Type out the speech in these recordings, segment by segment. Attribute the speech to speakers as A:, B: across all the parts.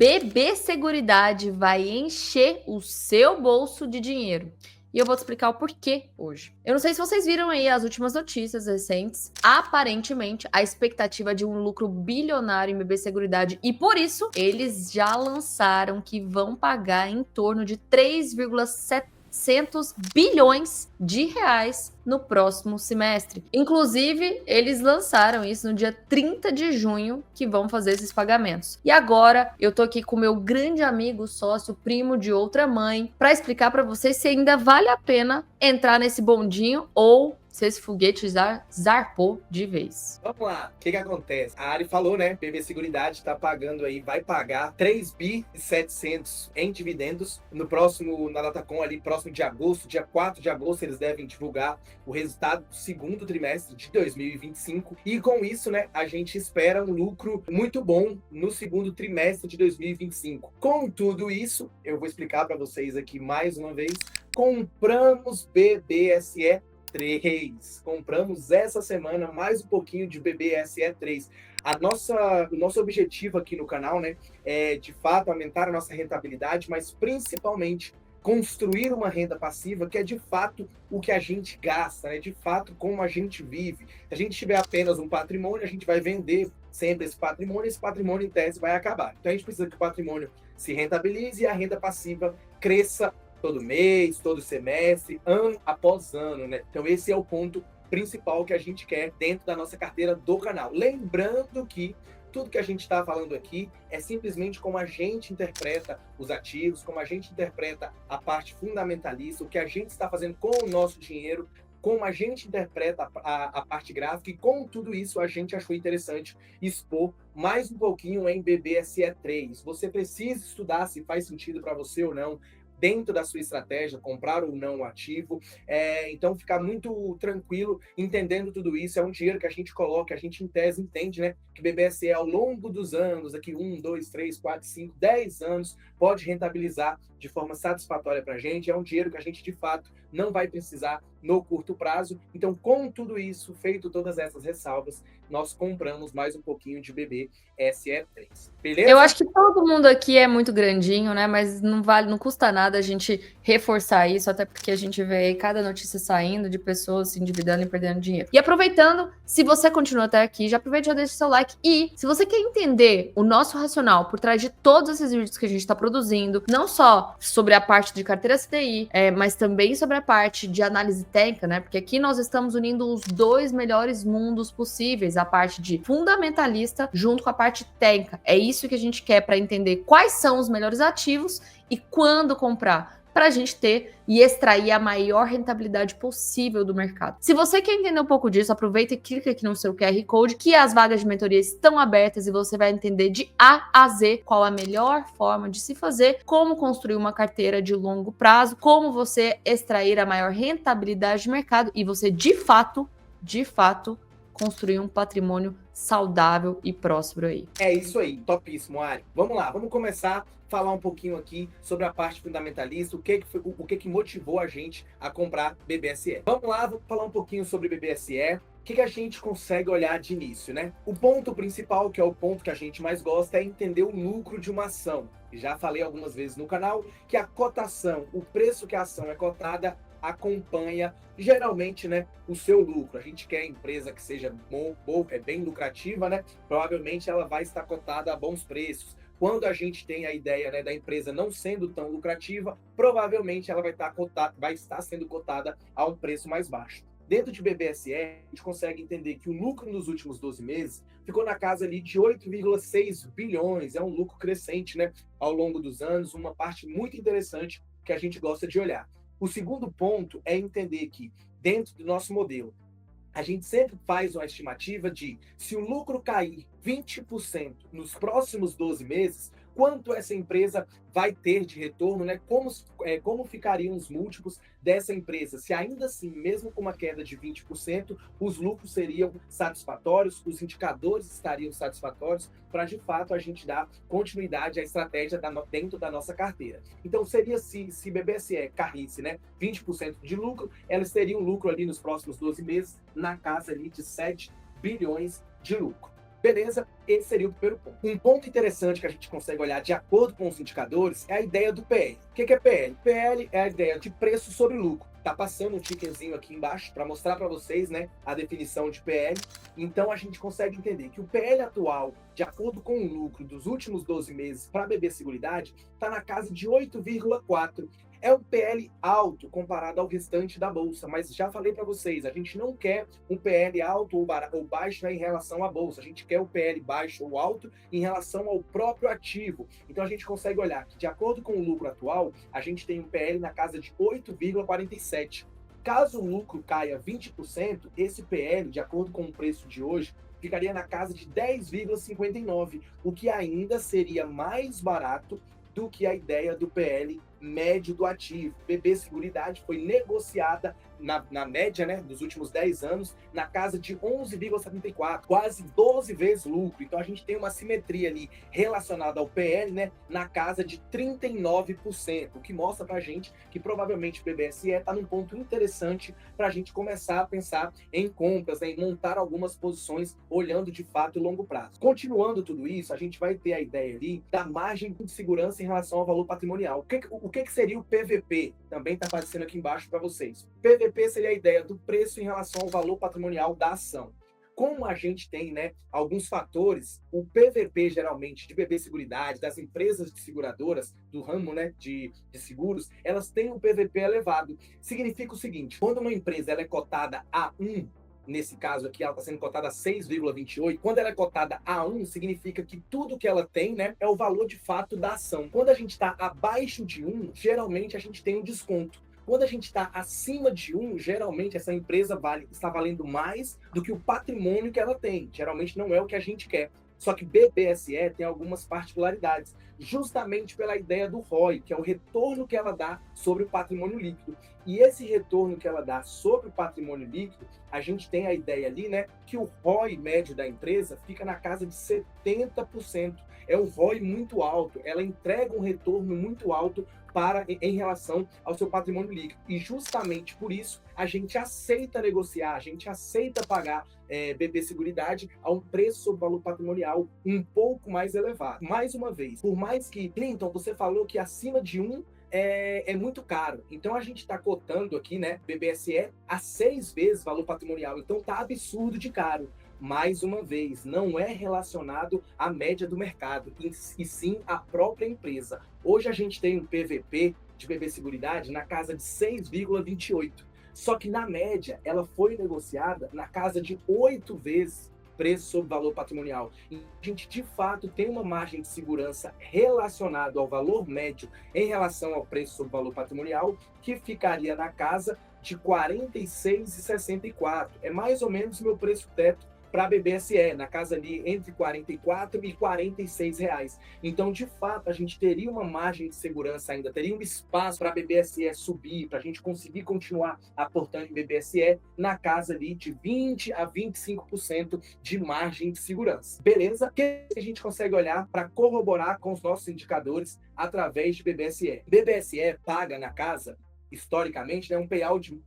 A: BB Seguridade vai encher o seu bolso de dinheiro. E eu vou te explicar o porquê hoje. Eu não sei se vocês viram aí as últimas notícias recentes. Aparentemente, a expectativa de um lucro bilionário em BB Seguridade. E por isso, eles já lançaram que vão pagar em torno de 3,700 bilhões de reais no próximo semestre. Inclusive, eles lançaram isso no dia 30 de junho, que vão fazer esses pagamentos. E agora, eu tô aqui com meu grande amigo, sócio, primo de outra mãe, para explicar para vocês se ainda vale a pena entrar nesse bondinho ou se esse foguete zarpou de vez.
B: Vamos lá, o que acontece? A Ari falou, né? BB Seguridade tá pagando aí, vai pagar 3.700 em dividendos no próximo, na Datacom ali, próximo de agosto, dia 4 de agosto, eles devem divulgar o resultado do segundo trimestre de 2025. E com isso, né, a gente espera um lucro muito bom no segundo trimestre de 2025. Com tudo isso, eu vou explicar para vocês aqui mais uma vez. Compramos BBSE 3. Compramos essa semana mais um pouquinho de BBSE 3. O nosso objetivo aqui no canal, né, é de fato aumentar a nossa rentabilidade, mas principalmente construir uma renda passiva que é de fato o que a gente gasta, né, de fato como a gente vive. Se a gente tiver apenas um patrimônio, a gente vai vender sempre esse patrimônio em tese vai acabar. Então a gente precisa que o patrimônio se rentabilize e a renda passiva cresça todo mês, todo semestre, ano após ano, né? Então esse é o ponto principal que a gente quer dentro da nossa carteira do canal. Lembrando que tudo que a gente está falando aqui é simplesmente como a gente interpreta os ativos, como a gente interpreta a parte fundamentalista, o que a gente está fazendo com o nosso dinheiro, como a gente interpreta a parte gráfica, e com tudo isso a gente achou interessante expor mais um pouquinho em BBSE 3. Você precisa estudar se faz sentido para você ou não, dentro da sua estratégia, comprar ou não o ativo. Então, ficar muito tranquilo, entendendo tudo isso. É um dinheiro que a gente coloca, a gente em tese entende, né? Que BBSE ao longo dos anos, aqui 1, 2, 3, 4, 5, 10 anos, pode rentabilizar de forma satisfatória para a gente. É um dinheiro que a gente, de fato, não vai precisar no curto prazo. Então, com tudo isso, feito todas essas ressalvas, nós compramos mais um pouquinho de BBSE 3. Beleza?
A: Eu acho que todo mundo aqui é muito grandinho, né? Mas não custa nada a gente reforçar isso, até porque a gente vê aí cada notícia saindo de pessoas se endividando e perdendo dinheiro. E aproveitando, se você continua até aqui, já aproveita e já deixa o seu like. E se você quer entender o nosso racional por trás de todos esses vídeos que a gente está produzindo, não só sobre a parte de carteira CDI, mas também sobre a parte de análise técnica, né? Porque aqui nós estamos unindo os dois melhores mundos possíveis, a parte de fundamentalista junto com a parte técnica. É isso que a gente quer para entender quais são os melhores ativos e quando comprar, para a gente ter e extrair a maior rentabilidade possível do mercado. Se você quer entender um pouco disso, aproveita e clica aqui no seu QR Code, que as vagas de mentoria estão abertas e você vai entender de A a Z qual a melhor forma de se fazer, como construir uma carteira de longo prazo, como você extrair a maior rentabilidade de mercado e você, de fato, construir um patrimônio saudável e próspero aí.
B: É isso aí, topíssimo, Ari. Vamos lá, vamos começar a falar um pouquinho aqui sobre a parte fundamentalista, o que motivou a gente a comprar BBSE. Vamos lá, vamos falar um pouquinho sobre BBSE. O que a gente consegue olhar de início, né? O ponto principal, que é o ponto que a gente mais gosta, é entender o lucro de uma ação. Já falei algumas vezes no canal que a cotação, o preço que a ação é cotada, acompanha geralmente, né, o seu lucro. A gente quer empresa que seja bem lucrativa, né? Provavelmente ela vai estar cotada a bons preços. Quando a gente tem a ideia, né, da empresa não sendo tão lucrativa, provavelmente ela vai estar sendo cotada a um preço mais baixo. Dentro de BBSE, a gente consegue entender que o lucro nos últimos 12 meses ficou na casa ali de 8,6 bilhões. É um lucro crescente, né, ao longo dos anos, uma parte muito interessante que a gente gosta de olhar. O segundo ponto é entender que, dentro do nosso modelo, a gente sempre faz uma estimativa de se o lucro cair 20% nos próximos 12 meses, quanto essa empresa vai ter de retorno, né? Como ficariam os múltiplos dessa empresa? Se ainda assim, mesmo com uma queda de 20%, os lucros seriam satisfatórios, os indicadores estariam satisfatórios para, de fato, a gente dar continuidade à estratégia dentro da nossa carteira. Então, seria se BBSE caísse, né, 20% de lucro, elas teriam lucro ali nos próximos 12 meses na casa ali de 7 bilhões de lucro. Beleza? Esse seria o primeiro ponto. Um ponto interessante que a gente consegue olhar de acordo com os indicadores é a ideia do PL. O que é PL? PL é a ideia de preço sobre lucro. Tá passando um tickerzinho aqui embaixo para mostrar para vocês, né, a definição de PL. Então a gente consegue entender que o PL atual, de acordo com o lucro dos últimos 12 meses para BB Seguridade, está na casa de 8,4. É um PL alto comparado ao restante da bolsa, mas já falei para vocês, a gente não quer um PL alto ou baixo, né, em relação à bolsa, a gente quer o PL baixo ou alto em relação ao próprio ativo. Então a gente consegue olhar que, de acordo com o lucro atual, a gente tem um PL na casa de 8,47. Caso o lucro caia 20%, esse PL, de acordo com o preço de hoje, ficaria na casa de 10,59, o que ainda seria mais barato do que a ideia do PL médio do ativo. BB Seguridade foi negociada na média, né, dos últimos 10 anos, na casa de 11,74, quase 12 vezes lucro. Então a gente tem uma simetria ali relacionada ao PL, né, na casa de 39%, o que mostra pra gente que provavelmente o BBSE está num ponto interessante para a gente começar a pensar em compras, né, em montar algumas posições olhando de fato o longo prazo. Continuando tudo isso, a gente vai ter a ideia ali da margem de segurança em relação ao valor patrimonial. O que seria o PVP? Também está aparecendo aqui embaixo para vocês. PVP seria a ideia do preço em relação ao valor patrimonial da ação. Como a gente tem, né, alguns fatores, o PVP geralmente de BB Seguridade, das empresas de seguradoras, do ramo, né, de seguros, elas têm um PVP elevado. Significa o seguinte, quando uma empresa ela é cotada a 1, nesse caso aqui, ela está sendo cotada a 6,28. Quando ela é cotada a 1, significa que tudo que ela tem, né, é o valor de fato da ação. Quando a gente está abaixo de 1, geralmente a gente tem um desconto. Quando a gente está acima de 1, geralmente essa empresa está valendo mais do que o patrimônio que ela tem. Geralmente não é o que a gente quer. Só que BBSE tem algumas particularidades, justamente pela ideia do ROI, que é o retorno que ela dá sobre o patrimônio líquido. E esse retorno que ela dá sobre o patrimônio líquido, a gente tem a ideia ali, né, que o ROI médio da empresa fica na casa de 70%. É um ROI muito alto, ela entrega um retorno muito alto em relação ao seu patrimônio líquido. E justamente por isso, a gente aceita negociar, a gente aceita pagar BB Seguridade a um preço sobre valor patrimonial um pouco mais elevado. Mais uma vez, por mais que, Clinton, você falou que acima de 1 é muito caro. Então a gente está cotando aqui, né, BBSE a 6 vezes valor patrimonial. Então tá absurdo de caro. Mais uma vez, não é relacionado à média do mercado, e sim à própria empresa. Hoje a gente tem um PVP de BB Seguridade na casa de 6,28. Só que na média ela foi negociada na casa de 8 vezes preço sobre valor patrimonial. E a gente, de fato, tem uma margem de segurança relacionada ao valor médio em relação ao preço sobre valor patrimonial, que ficaria na casa de R$ 46,64. É mais ou menos o meu preço teto para a BBSE, na casa ali entre 44 e 46 reais. Então, de fato, a gente teria uma margem de segurança ainda, teria um espaço para a BBSE subir, para a gente conseguir continuar aportando em BBSE na casa ali de 20 a 25% de margem de segurança. Beleza? O que a gente consegue olhar para corroborar com os nossos indicadores através de BBSE? BBSE paga na casa, historicamente, né, um payout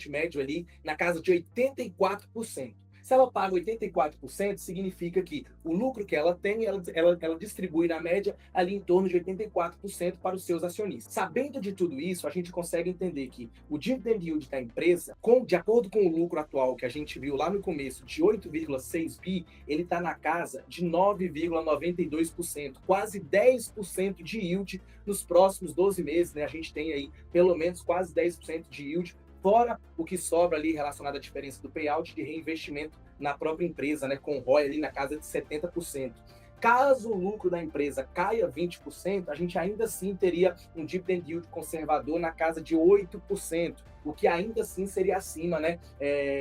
B: médio ali na casa de 84%. Se ela paga 84%, significa que o lucro que ela tem, ela distribui na média ali em torno de 84% para os seus acionistas. Sabendo de tudo isso, a gente consegue entender que o dividend yield da empresa, de acordo com o lucro atual que a gente viu lá no começo, de 8,6 bi, ele está na casa de 9,92%, quase 10% de yield nos próximos 12 meses, né? A gente tem aí pelo menos quase 10% de yield, fora o que sobra ali relacionado à diferença do payout de reinvestimento na própria empresa, né, com ROI ali na casa de 70%. Caso o lucro da empresa caia 20%, a gente ainda assim teria um dividend yield conservador na casa de 8%, o que ainda assim seria acima, né,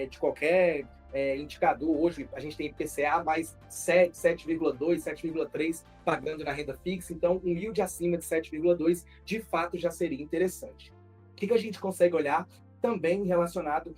B: de qualquer indicador. Hoje a gente tem IPCA mais 7, 7,2, 7,3 pagando na renda fixa, então um yield acima de 7,2 de fato já seria interessante. O que a gente consegue olhar também relacionado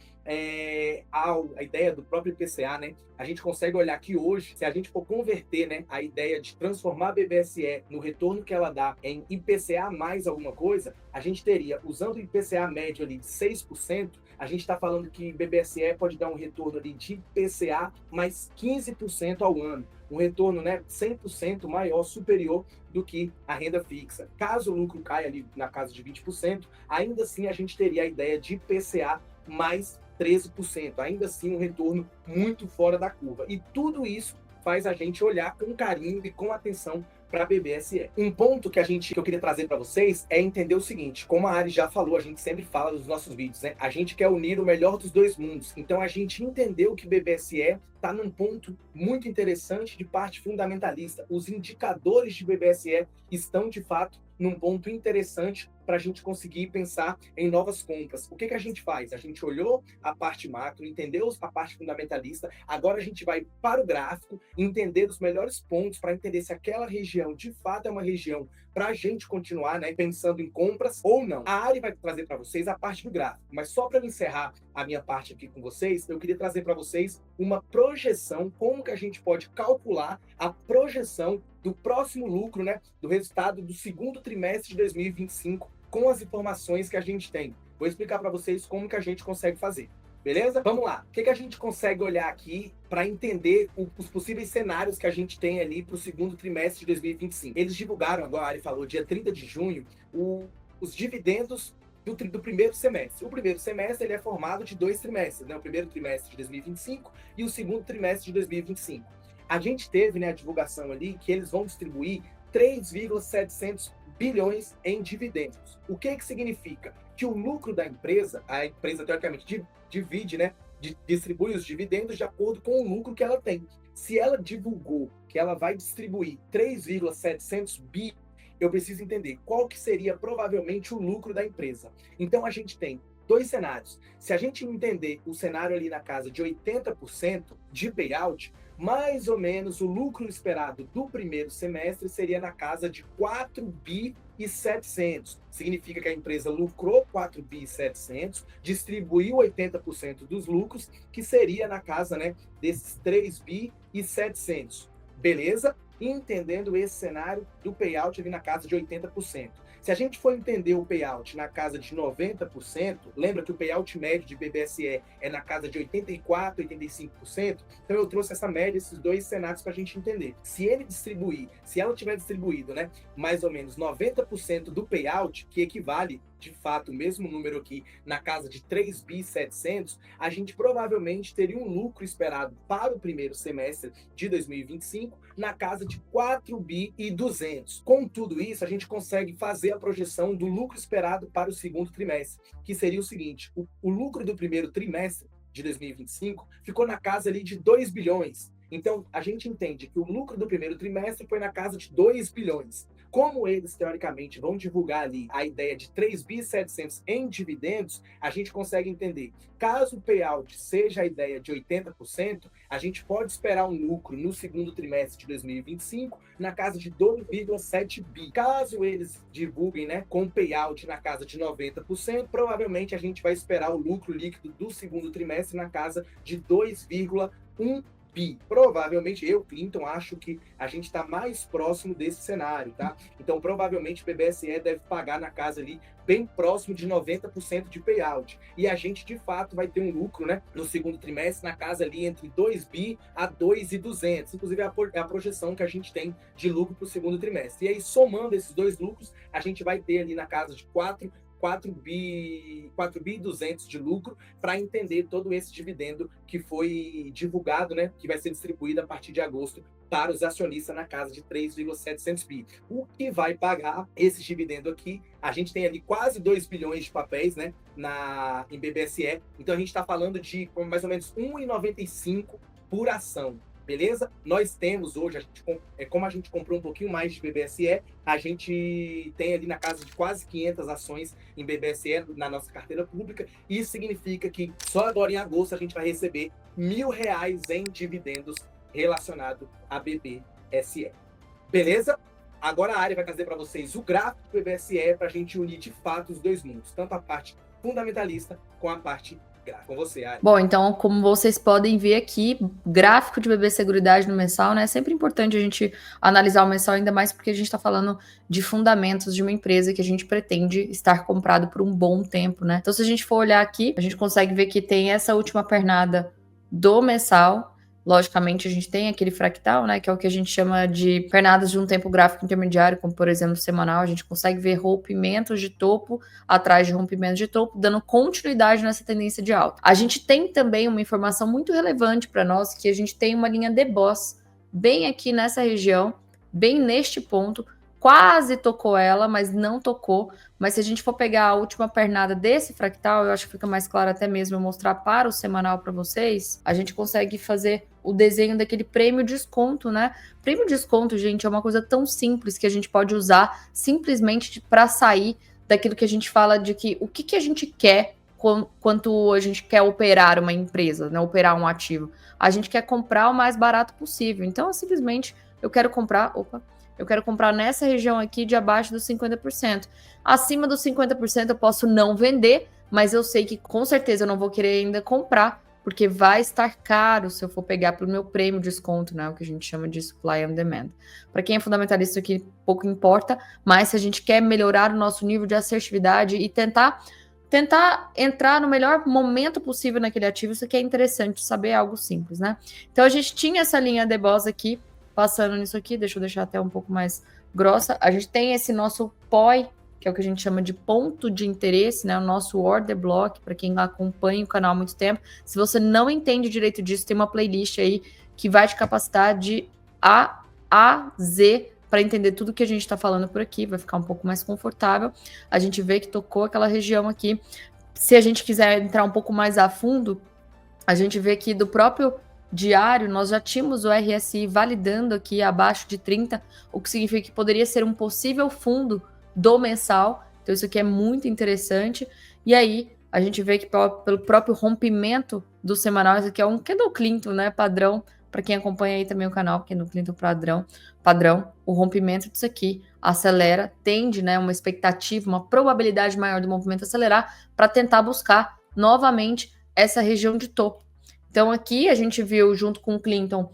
B: à ideia do próprio IPCA, né? A gente consegue olhar que hoje, se a gente for converter, né, a ideia de transformar a BBSE no retorno que ela dá em IPCA mais alguma coisa, a gente teria, usando o IPCA médio ali de 6%, a gente está falando que BBSE pode dar um retorno ali de IPCA mais 15% ao ano. Um retorno, né, 100% maior, superior do que a renda fixa. Caso o lucro caia ali na casa de 20%, ainda assim a gente teria a ideia de IPCA mais 13%. Ainda assim um retorno muito fora da curva. E tudo isso faz a gente olhar com carinho e com atenção para a BBSE. Um ponto que eu queria trazer para vocês é entender o seguinte, como a Ari já falou, a gente sempre fala nos nossos vídeos, né? A gente quer unir o melhor dos dois mundos. Então a gente entendeu que BBSE está num ponto muito interessante de parte fundamentalista. Os indicadores de BBSE estão, de fato, num ponto interessante para a gente conseguir pensar em novas compras. O que a gente faz? A gente olhou a parte macro, entendeu a parte fundamentalista, agora a gente vai para o gráfico, entender os melhores pontos para entender se aquela região, de fato, é uma região para a gente continuar, né, pensando em compras ou não. A Ari vai trazer para vocês a parte do gráfico, mas só para encerrar a minha parte aqui com vocês, eu queria trazer para vocês uma projeção, como que a gente pode calcular a projeção do próximo lucro, né, do resultado do segundo trimestre de 2025, com as informações que a gente tem. Vou explicar para vocês como que a gente consegue fazer. Beleza? Vamos lá. O que a gente consegue olhar aqui para entender os possíveis cenários que a gente tem ali para o segundo trimestre de 2025? Eles divulgaram, agora ele falou, dia 30 de junho, os dividendos do primeiro semestre. O primeiro semestre ele é formado de 2 trimestres, né? O primeiro trimestre de 2025 e o segundo trimestre de 2025. A gente teve, né, a divulgação ali que eles vão distribuir 3,700 bilhões em dividendos. O que significa? Que o lucro da empresa, a empresa teoricamente divide, né, distribui os dividendos de acordo com o lucro que ela tem. Se ela divulgou que ela vai distribuir 3,700 bi, eu preciso entender qual que seria provavelmente o lucro da empresa. Então a gente tem 2 cenários. Se a gente entender o cenário ali na casa de 80% de payout, mais ou menos o lucro esperado do primeiro semestre seria na casa de 4 bi e 700. Significa que a empresa lucrou 4 bi e 700, distribuiu 80% dos lucros, que seria na casa, né, desses 3 bi e 700. Beleza? Entendendo esse cenário do payout ali na casa de 80%. Se a gente for entender o payout na casa de 90%, lembra que o payout médio de BBSE é na casa de 84%, 85%? Então eu trouxe essa média, esses 2 cenários para a gente entender. Se ela tiver distribuído, né, mais ou menos 90% do payout, que equivale, de fato, o mesmo número aqui, na casa de 3 bi 700, a gente provavelmente teria um lucro esperado para o primeiro semestre de 2025 na casa de 4 bi e 200. Com tudo isso, a gente consegue fazer a projeção do lucro esperado para o segundo trimestre, que seria o seguinte: o lucro do primeiro trimestre de 2025 ficou na casa ali de 2 bilhões. Então, a gente entende que o lucro do primeiro trimestre foi na casa de 2 bilhões. Como eles, teoricamente, vão divulgar ali a ideia de 3 bi 700 em dividendos, a gente consegue entender. Caso o payout seja a ideia de 80%, a gente pode esperar um lucro no segundo trimestre de 2025 na casa de 2,7 bi. Caso eles divulguem, né, com payout na casa de 90%, provavelmente a gente vai esperar o lucro líquido do segundo trimestre na casa de 2,1 bi. Provavelmente eu, Clinton, acho que a gente está mais próximo desse cenário, tá? Então, provavelmente o BBSE deve pagar na casa ali bem próximo de 90% de payout. E a gente, de fato, vai ter um lucro, né, no segundo trimestre na casa ali entre 2 bi a 2,200. Inclusive, é a projeção que a gente tem de lucro para o segundo trimestre. E aí, somando esses 2 lucros, a gente vai ter ali na casa de 4 bi e 200 de lucro, para entender todo esse dividendo que foi divulgado, né, que vai ser distribuído a partir de agosto para os acionistas na casa de 3,700 bi. O que vai pagar esse dividendo aqui? A gente tem ali quase 2 bilhões de papéis, né, em BBSE, então a gente está falando de mais ou menos 1,95 por ação. Beleza? Nós temos hoje, como a gente comprou um pouquinho mais de BBSE, a gente tem ali na casa de quase 500 ações em BBSE na nossa carteira pública. Isso significa que só agora em agosto a gente vai receber R$1.000 em dividendos relacionado a BBSE. Beleza? Agora a Ari vai trazer para vocês o gráfico do BBSE para a gente unir de fato os dois mundos, tanto a parte fundamentalista com a parte gráfica. Com você, Ari.
A: Bom, então, como vocês podem ver aqui, gráfico de BB Seguridade no mensal, né? É sempre importante a gente analisar o mensal, ainda mais porque a gente está falando de fundamentos de uma empresa que a gente pretende estar comprado por um bom tempo, né? Então, se a gente for olhar aqui, a gente consegue ver que tem essa última pernada do mensal. Logicamente, a gente tem aquele fractal, né, que é o que a gente chama de pernadas de um tempo gráfico intermediário, como, por exemplo, semanal. A gente consegue ver rompimentos de topo atrás de rompimentos de topo, dando continuidade nessa tendência de alta. A gente tem também uma informação muito relevante para nós, que a gente tem uma linha de Boss bem aqui nessa região, bem neste ponto, quase tocou ela, mas não tocou. Mas se a gente for pegar a última pernada desse fractal, eu acho que fica mais claro até mesmo eu mostrar para o semanal para vocês, a gente consegue fazer o desenho daquele prêmio desconto, né? Prêmio desconto, gente, é uma coisa tão simples que a gente pode usar simplesmente para sair daquilo que a gente fala de que o que a gente quer quanto a gente quer operar uma empresa, né? Operar um ativo. A gente quer comprar o mais barato possível. Então, simplesmente, eu quero comprar nessa região aqui de abaixo dos 50%. Acima dos 50% eu posso não vender, mas eu sei que com certeza eu não vou querer ainda comprar, porque vai estar caro se eu for pegar para o meu prêmio desconto, né? O que a gente chama de supply and demand. Para quem é fundamentalista aqui, pouco importa, mas se a gente quer melhorar o nosso nível de assertividade e tentar entrar no melhor momento possível naquele ativo, isso aqui é interessante saber, algo simples, né? Então a gente tinha essa linha de Boss aqui, passando nisso aqui, deixa eu deixar até um pouco mais grossa. A gente tem esse nosso POI, que é o que a gente chama de ponto de interesse, né? O nosso order block, para quem acompanha o canal há muito tempo. Se você não entende direito disso, tem uma playlist aí que vai te capacitar de A a Z para entender tudo que a gente está falando por aqui, vai ficar um pouco mais confortável. A gente vê que tocou aquela região aqui. Se a gente quiser entrar um pouco mais a fundo, a gente vê que do próprio diário, nós já tínhamos o RSI validando aqui abaixo de 30, o que significa que poderia ser um possível fundo do mensal. Então isso aqui é muito interessante. E aí a gente vê que pelo próprio rompimento do semanal, isso aqui é um Candle Clinton, né, padrão, para quem acompanha aí também o canal, Candle Clinton padrão, o rompimento disso aqui acelera, tende, né, uma expectativa, uma probabilidade maior do movimento acelerar para tentar buscar novamente essa região de topo. Então aqui a gente viu junto com o Clinton,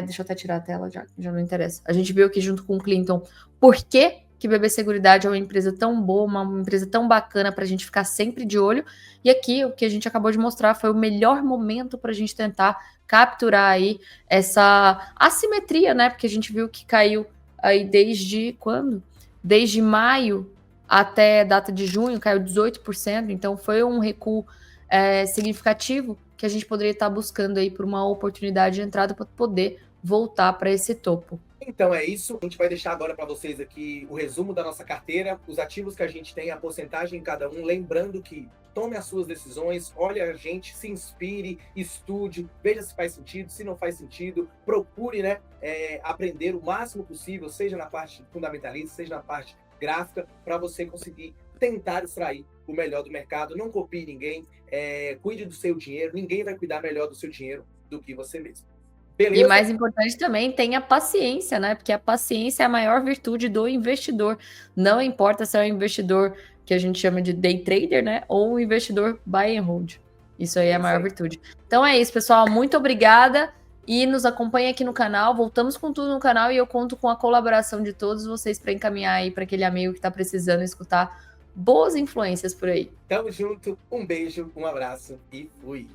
A: deixa eu até tirar a tela, já não interessa. A gente viu aqui junto com o Clinton por que BB Seguridade é uma empresa tão boa, uma empresa tão bacana para a gente ficar sempre de olho. E aqui o que a gente acabou de mostrar foi o melhor momento para a gente tentar capturar aí essa assimetria, né? Porque a gente viu que caiu aí desde quando? Desde maio até data de junho, caiu 18%. Então foi um recuo significativo que a gente poderia estar buscando aí por uma oportunidade de entrada para poder voltar para esse topo.
B: Então é isso, a gente vai deixar agora para vocês aqui o resumo da nossa carteira, os ativos que a gente tem, a porcentagem em cada um, lembrando que tome as suas decisões, olhe a gente, se inspire, estude, veja se faz sentido, se não faz sentido, procure, né, aprender o máximo possível, seja na parte fundamentalista, seja na parte gráfica, para você conseguir tentar extrair o melhor do mercado. Não copie ninguém, cuide do seu dinheiro, ninguém vai cuidar melhor do seu dinheiro do que você mesmo. Beleza?
A: E mais importante também, tenha paciência, né? Porque a paciência é a maior virtude do investidor. Não importa se é um investidor que a gente chama de day trader, né? Ou um investidor buy and hold. Isso aí é a maior virtude. Então é isso, pessoal. Muito obrigada. E nos acompanhe aqui no canal. Voltamos com tudo no canal e eu conto com a colaboração de todos vocês para encaminhar aí para aquele amigo que está precisando escutar boas influências por aí.
B: Tamo junto. Um beijo, um abraço e fui.